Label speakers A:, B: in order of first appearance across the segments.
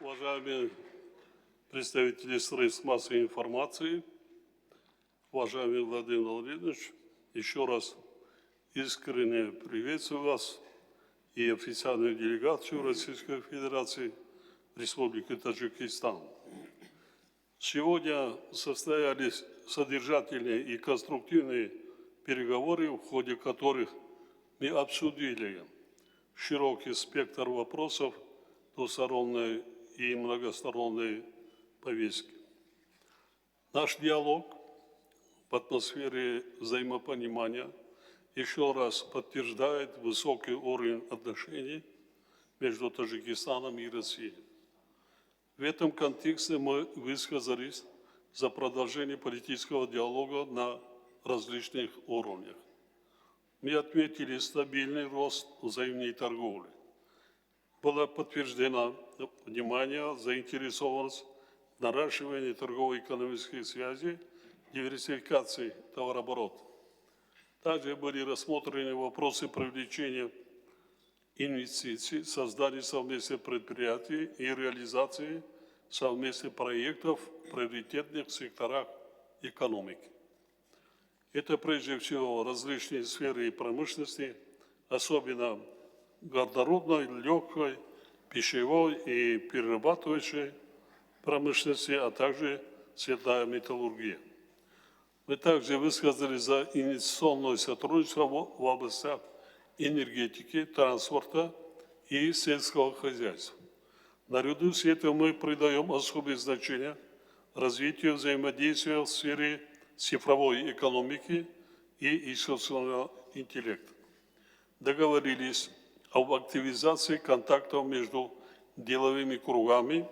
A: Уважаемые представители средств массовой информации, уважаемый Владимир Владимирович, еще раз искренне приветствую вас и официальную делегацию Российской Федерации в Республике Таджикистан. Сегодня состоялись содержательные и конструктивные переговоры, в ходе которых мы обсудили широкий спектр вопросов двусторонней и многосторонней повестки. Наш диалог в атмосфере взаимопонимания еще раз подтверждает высокий уровень отношений между Таджикистаном и Россией. В этом контексте мы высказались за продолжение политического диалога на различных уровнях. Мы отметили стабильный рост взаимной торговли. Было подтверждено внимание, заинтересованность в наращивании торгово-экономических связей, диверсификации товарооборота. Также были рассмотрены вопросы привлечения инвестиций, создания совместных предприятий и реализации совместных проектов в приоритетных секторах экономики. Это прежде всего различные сферы промышленности, особенно горнорудной, легкой, пищевой и перерабатывающей промышленности, а также цветная металлургия. Мы также высказались за инвестиционное сотрудничество в областях энергетики, транспорта и сельского хозяйства. Наряду с этим мы придаем особое значение развитию взаимодействия в сфере цифровой экономики и искусственного интеллекта. Договорились об активизации контактов между деловыми кругами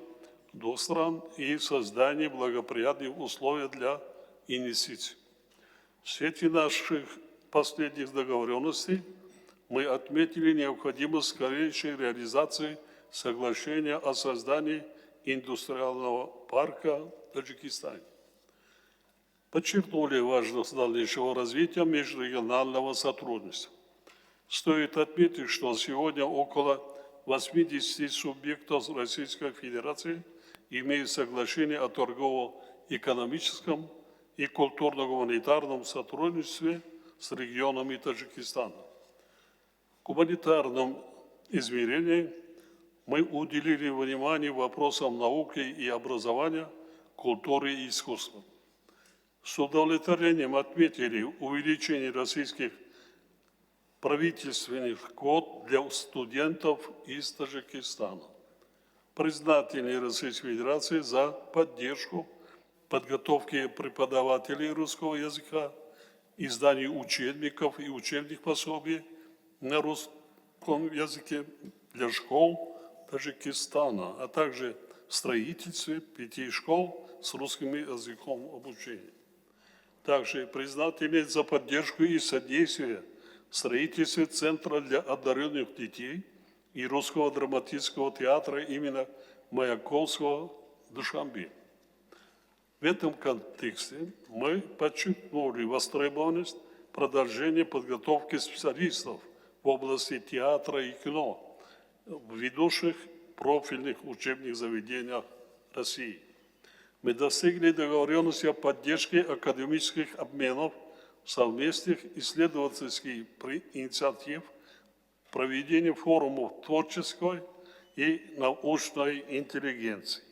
A: двух стран и создании благоприятных условий для инвестиций. В свете наших последних договоренностей мы отметили необходимость скорейшей реализации соглашения о создании индустриального парка в Таджикистане. Подчеркнули важность дальнейшего развития межрегионального сотрудничества. Стоит отметить, что сегодня около 80 субъектов Российской Федерации имеют соглашение о торгово-экономическом и культурно-гуманитарном сотрудничестве с регионами Таджикистана. В гуманитарном измерении мы уделили внимание вопросам науки и образования, культуры и искусства. С удовлетворением отметили увеличение российских правительственных квот для студентов из Таджикистана. Признательны Российской Федерации за поддержку подготовки преподавателей русского языка, изданию учебников и учебных пособий на русском языке для школ Таджикистана, а также строительстве 5 школ с русским языком обучения. Также признательны за поддержку и содействие в строительстве Центра для одаренных детей и Русского драматического театра имени Маяковского в Душанбе. В этом контексте мы подчеркнули востребованность продолжения подготовки специалистов в области театра и кино в ведущих профильных учебных заведениях России. Мы достигли договоренности о поддержке академических обменов, совместных исследовательских инициатив, проведения форумов творческой и научной интеллигенции.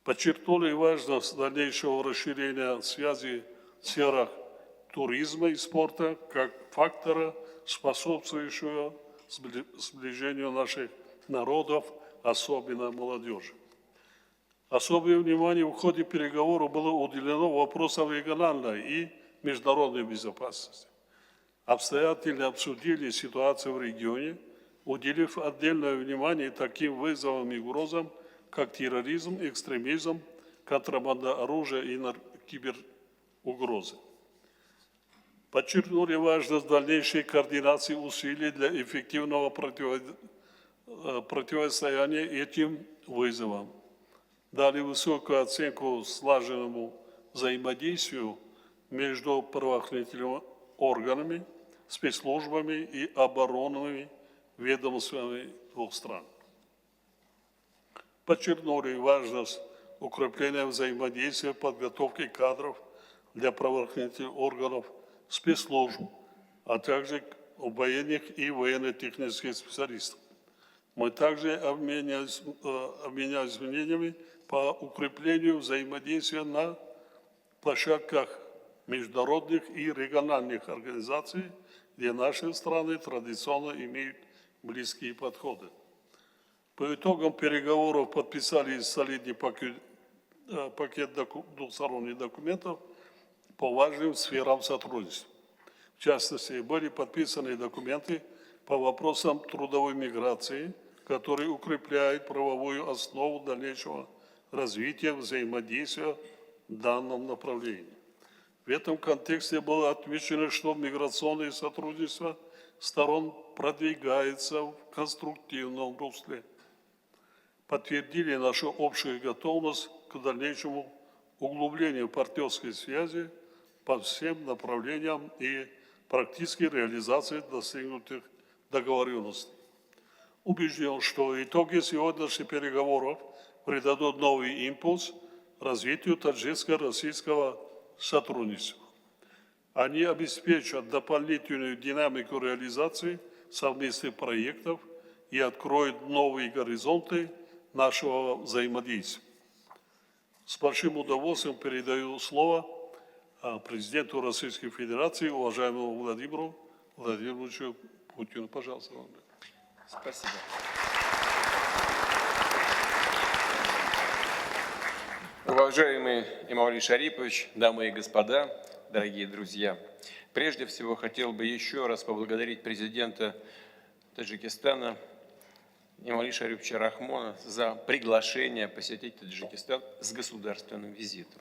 A: Подчеркнули важность дальнейшего расширения связи в сферах туризма и спорта как фактора, способствующего сближению наших народов, особенно молодежи. Особое внимание в ходе переговоров было уделено вопросам региональной и международной безопасности. Обстоятельно обсудили ситуацию в регионе, уделив отдельное внимание таким вызовам и угрозам, как терроризм, экстремизм, контрабанда оружия и киберугрозы. Подчеркнули важность дальнейшей координации усилий для эффективного противостояния этим вызовам. Дали высокую оценку слаженному взаимодействию между правоохранительными органами, спецслужбами и оборонными ведомствами двух стран. подчеркнули важность укрепления взаимодействия подготовки кадров для правоохранительных органов, спецслужб, а также военных и военно-технических специалистов. Мы также обменялись мнениями по укреплению взаимодействия на площадках международных и региональных организаций, где наши страны традиционно имеют близкие подходы. По итогам переговоров подписали солидный пакет двусторонних документов по важным сферам сотрудничества. В частности, были подписаны документы по вопросам трудовой миграции, которые укрепляют правовую основу дальнейшего развития взаимодействия в данном направлении. В этом контексте было отмечено, что миграционное сотрудничество сторон продвигается в конструктивном русле. Подтвердили нашу общую готовность к дальнейшему углублению партнерской связи по всем направлениям и практической реализации достигнутых договоренностей. Убежден, что итоги сегодняшних переговоров придадут новый импульс развитию таджикско-российского сотрудничества. Они обеспечат дополнительную динамику реализации совместных проектов и откроют новые горизонты нашего взаимодействия. С большим удовольствием передаю слово президенту Российской Федерации, уважаемому Владимиру Владимировичу Путину. Пожалуйста.
B: Спасибо. Уважаемый Эмомали Шарипович, дамы и господа, дорогие друзья, прежде всего хотел бы еще раз поблагодарить президента Таджикистана Эмомали Шариповича Рахмона за приглашение посетить Таджикистан с государственным визитом,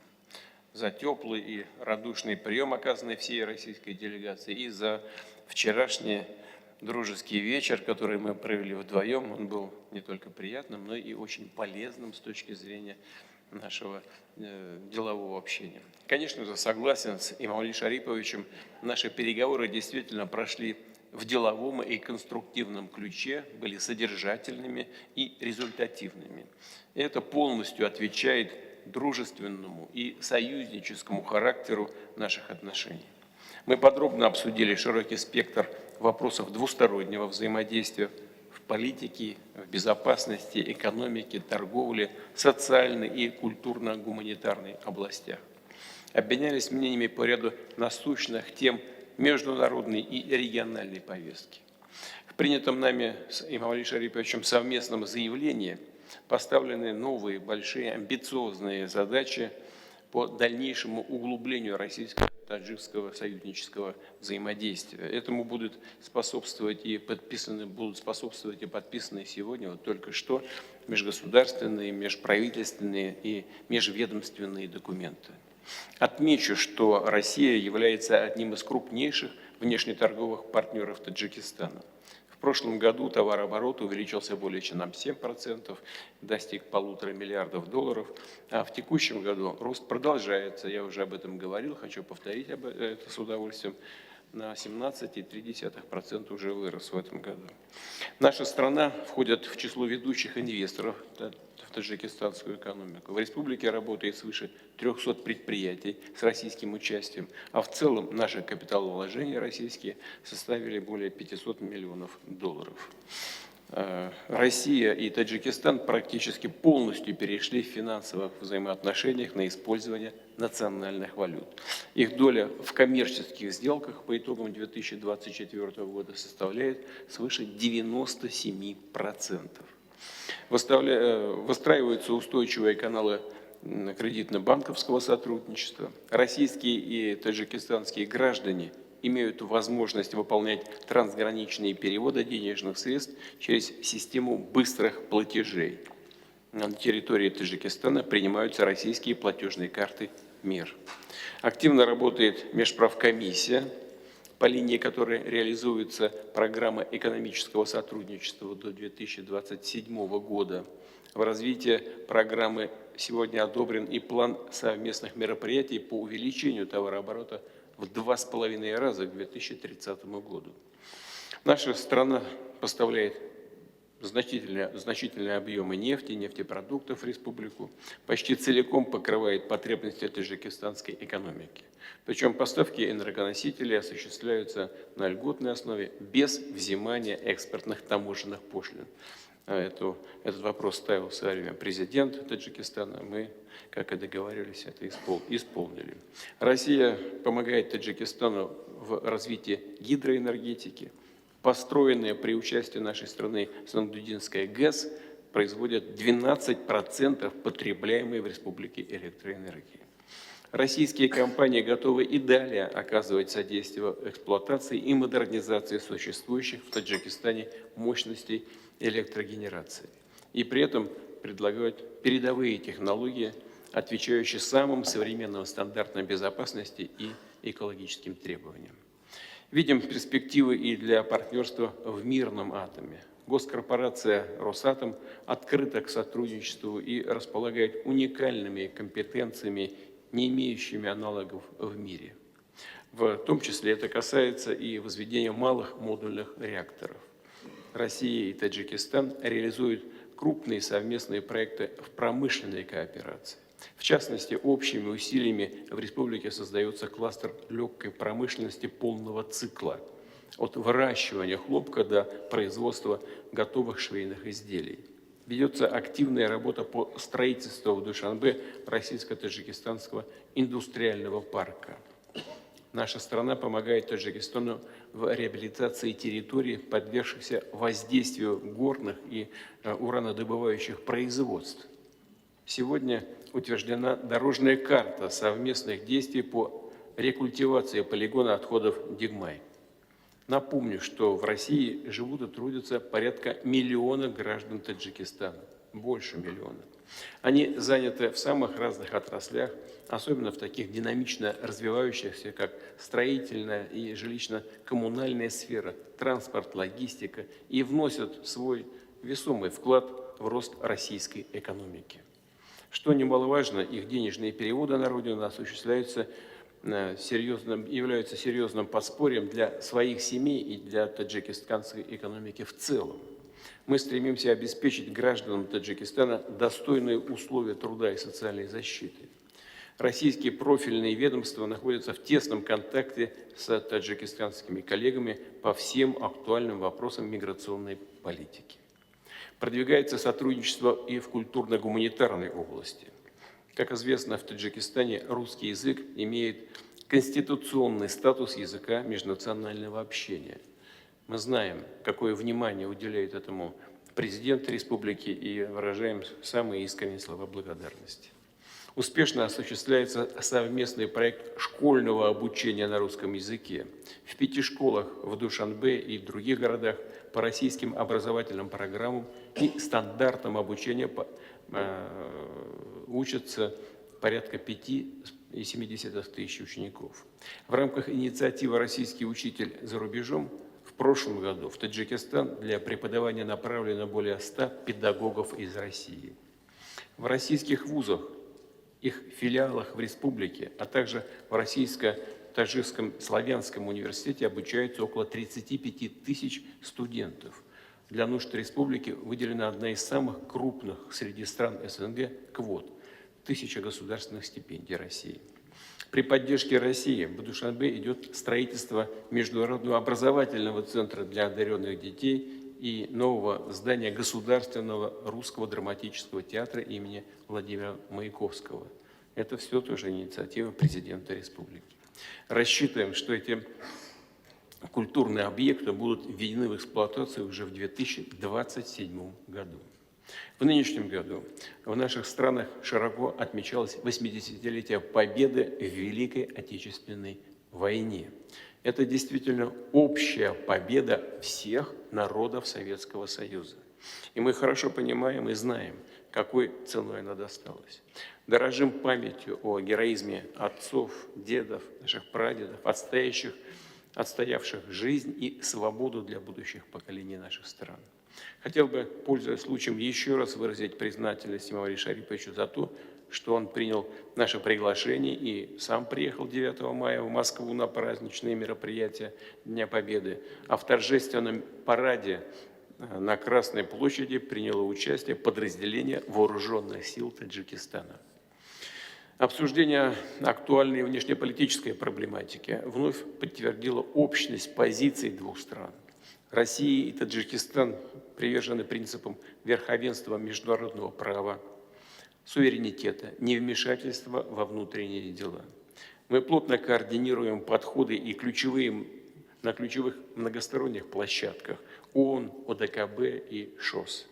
B: за теплый и радушный прием, оказанный всей российской делегации, и за вчерашний дружеский вечер, который мы провели вдвоем. Он был не только приятным, но и очень полезным с точки зрения нашего делового общения. Конечно же, согласен с Эмомали Шариповичем, наши переговоры действительно прошли в деловом и конструктивном ключе, были содержательными и результативными. Это полностью отвечает дружественному и союзническому характеру наших отношений. Мы подробно обсудили широкий спектр вопросов двустороннего взаимодействия в политике, в безопасности, экономике, торговле, социальной и культурно-гуманитарной областях. Обменялись мнениями по ряду насущных тем международной и региональной повестки. В принятом нами с Эмомали Шариповичем совместном заявлении поставлены новые, большие, амбициозные задачи по дальнейшему углублению российско-таджикского союзнического взаимодействия. Этому будут способствовать и подписанные сегодня, вот только что, межгосударственные, межправительственные и межведомственные документы. Отмечу, что Россия является одним из крупнейших внешнеторговых партнеров Таджикистана. В прошлом году товарооборот увеличился более чем на 7%, достиг $1,5 миллиарда, а в текущем году рост продолжается. Я уже об этом говорил, хочу повторить это с удовольствием. На 17,3% уже вырос в этом году. Наша страна входит в число ведущих инвесторов в таджикистанскую экономику. В республике работает свыше 300 предприятий с российским участием, а в целом наши капиталовложения российские составили более $500 миллионов. Россия и Таджикистан практически полностью перешли в финансовых взаимоотношениях на использование национальных валют. Их доля в коммерческих сделках по итогам 2024 года составляет свыше 97%. Выстраиваются устойчивые каналы кредитно-банковского сотрудничества. Российские и таджикистанские граждане имеют возможность выполнять трансграничные переводы денежных средств через систему быстрых платежей. На территории Таджикистана принимаются российские платежные карты МИР. Активно работает межправкомиссия, по линии которой реализуется программа экономического сотрудничества до 2027 года. В развитии программы сегодня одобрен и план совместных мероприятий по увеличению товарооборота в 2,5 раза к 2030 году. Наша страна поставляет значительные объемы нефти, нефтепродуктов в республику, почти целиком покрывает потребности таджикистанской экономики. Причем поставки энергоносителей осуществляются на льготной основе без взимания экспортных таможенных пошлин. Этот вопрос ставил в свое время президент Таджикистана. Мы, как и договорились, это исполнили. Россия помогает Таджикистану в развитии гидроэнергетики. Построенная при участии нашей страны Сандудинская ГЭС производит 12% потребляемой в республике электроэнергии. Российские компании готовы и далее оказывать содействие в эксплуатации и модернизации существующих в Таджикистане мощностей электрогенерации. И при этом предлагают передовые технологии, отвечающие самым современным стандартам безопасности и экологическим требованиям. Видим перспективы и для партнерства в мирном атоме. Госкорпорация «Росатом» открыта к сотрудничеству и располагает уникальными компетенциями, не имеющими аналогов в мире. В том числе это касается и возведения малых модульных реакторов. Россия и Таджикистан реализуют крупные совместные проекты в промышленной кооперации. В частности, общими усилиями в республике создается кластер легкой промышленности полного цикла, от выращивания хлопка до производства готовых швейных изделий. Ведется активная работа по строительству в Душанбе российско-таджикистанского индустриального парка. Наша страна помогает Таджикистану в реабилитации территорий, подвергшихся воздействию горных и уранодобывающих производств. Сегодня утверждена дорожная карта совместных действий по рекультивации полигона отходов Дигмай. Напомню, что в России живут и трудятся порядка миллиона граждан Таджикистана, больше миллиона. Они заняты в самых разных отраслях, особенно в таких динамично развивающихся, как строительная и жилищно-коммунальная сфера, транспорт, логистика, и вносят свой весомый вклад в рост российской экономики. Что немаловажно, их денежные переводы на родину являются серьезным подспорьем для своих семей и для таджикистанской экономики в целом. Мы стремимся обеспечить гражданам Таджикистана достойные условия труда и социальной защиты. Российские профильные ведомства находятся в тесном контакте с таджикистанскими коллегами по всем актуальным вопросам миграционной политики. Продвигается сотрудничество и в культурно-гуманитарной области. Как известно, в Таджикистане русский язык имеет конституционный статус языка межнационального общения. Мы знаем, какое внимание уделяет этому президент республики, и выражаем самые искренние слова благодарности. Успешно осуществляется совместный проект школьного обучения на русском языке. В 5 школах в Душанбе и в других городах по российским образовательным программам и стандартам обучения учатся порядка 5,7 тысяч учеников. В рамках инициативы «Российский учитель за рубежом» в прошлом году в Таджикистан для преподавания направлено более 100 педагогов из России. В российских вузах, их филиалах в республике, а также в Российско-Таджикском славянском университете обучаются около 35 тысяч студентов. Для нужд республики выделена одна из самых крупных среди стран СНГ квот – 1000 государственных стипендий России. При поддержке России в Душанбе идет строительство Международного образовательного центра для одаренных детей и нового здания Государственного русского драматического театра имени Владимира Маяковского. Это все тоже инициатива президента республики. Рассчитываем, что эти культурные объекты будут введены в эксплуатацию уже в 2027 году. В нынешнем году в наших странах широко отмечалось 80-летие Победы в Великой Отечественной войне. Это действительно общая победа всех народов Советского Союза. И мы хорошо понимаем и знаем, какой ценой она досталась. Дорожим памятью о героизме отцов, дедов, наших прадедов, отстоявших жизнь и свободу для будущих поколений наших стран. Хотел бы, пользуясь случаем, еще раз выразить признательность Имамали Шариповичу за то, что он принял наше приглашение и сам приехал 9 мая в Москву на праздничные мероприятия Дня Победы. А в торжественном параде на Красной площади приняло участие подразделение вооруженных сил Таджикистана. Обсуждение актуальной внешнеполитической проблематики вновь подтвердило общность позиций двух стран. Россия и Таджикистан привержены принципам верховенства международного права, суверенитета, невмешательства во внутренние дела. Мы плотно координируем подходы и на ключевых многосторонних площадках ООН, ОДКБ и ШОС.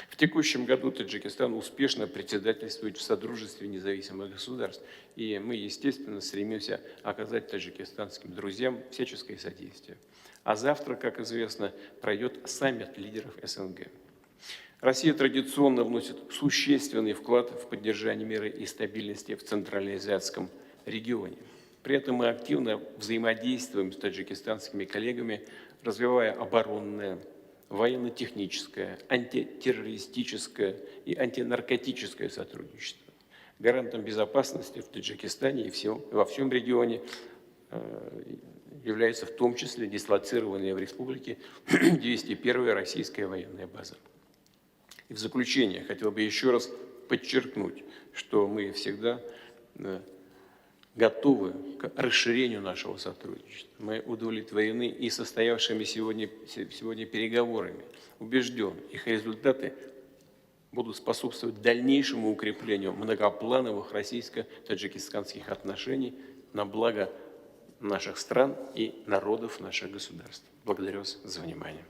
B: В текущем году Таджикистан успешно председательствует в Содружестве независимых государств, и мы, естественно, стремимся оказать таджикистанским друзьям всяческое содействие. А завтра, как известно, пройдет саммит лидеров СНГ. Россия традиционно вносит существенный вклад в поддержание мира и стабильности в Центральноазиатском регионе. При этом мы активно взаимодействуем с таджикистанскими коллегами, развивая оборонное, военно-техническое, антитеррористическое и антинаркотическое сотрудничество. Гарантом безопасности в Таджикистане и во всем регионе является в том числе дислоцированная в республике 201-я российская военная база. И в заключение хотел бы еще раз подчеркнуть, что мы всегда готовы к расширению нашего сотрудничества. Мы удовлетворены и состоявшими сегодня переговорами. Убежден, их результаты будут способствовать дальнейшему укреплению многоплановых российско-таджикистанских отношений на благо наших стран и народов наших государств. Благодарю вас за внимание.